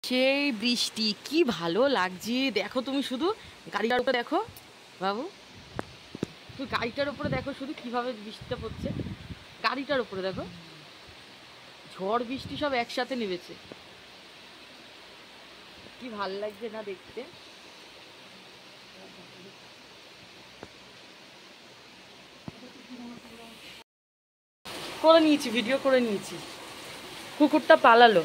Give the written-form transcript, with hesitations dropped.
সেই বৃষ্টি কি ভালো লাগছে দেখো তুমি শুধু গাড়িটার উপরে দেখো বাবু, তুই গাড়িটার উপরে দেখো শুধু কিভাবে বৃষ্টিটা পড়ছে। গাড়িটার উপরে দেখো ঝড় বৃষ্টি সব একসাথে নেমেছে, কি ভাল লাগছে না দেখতে। করে নিয়েছি, ভিডিও করে নিয়েছি। কুকুরটা পালালো।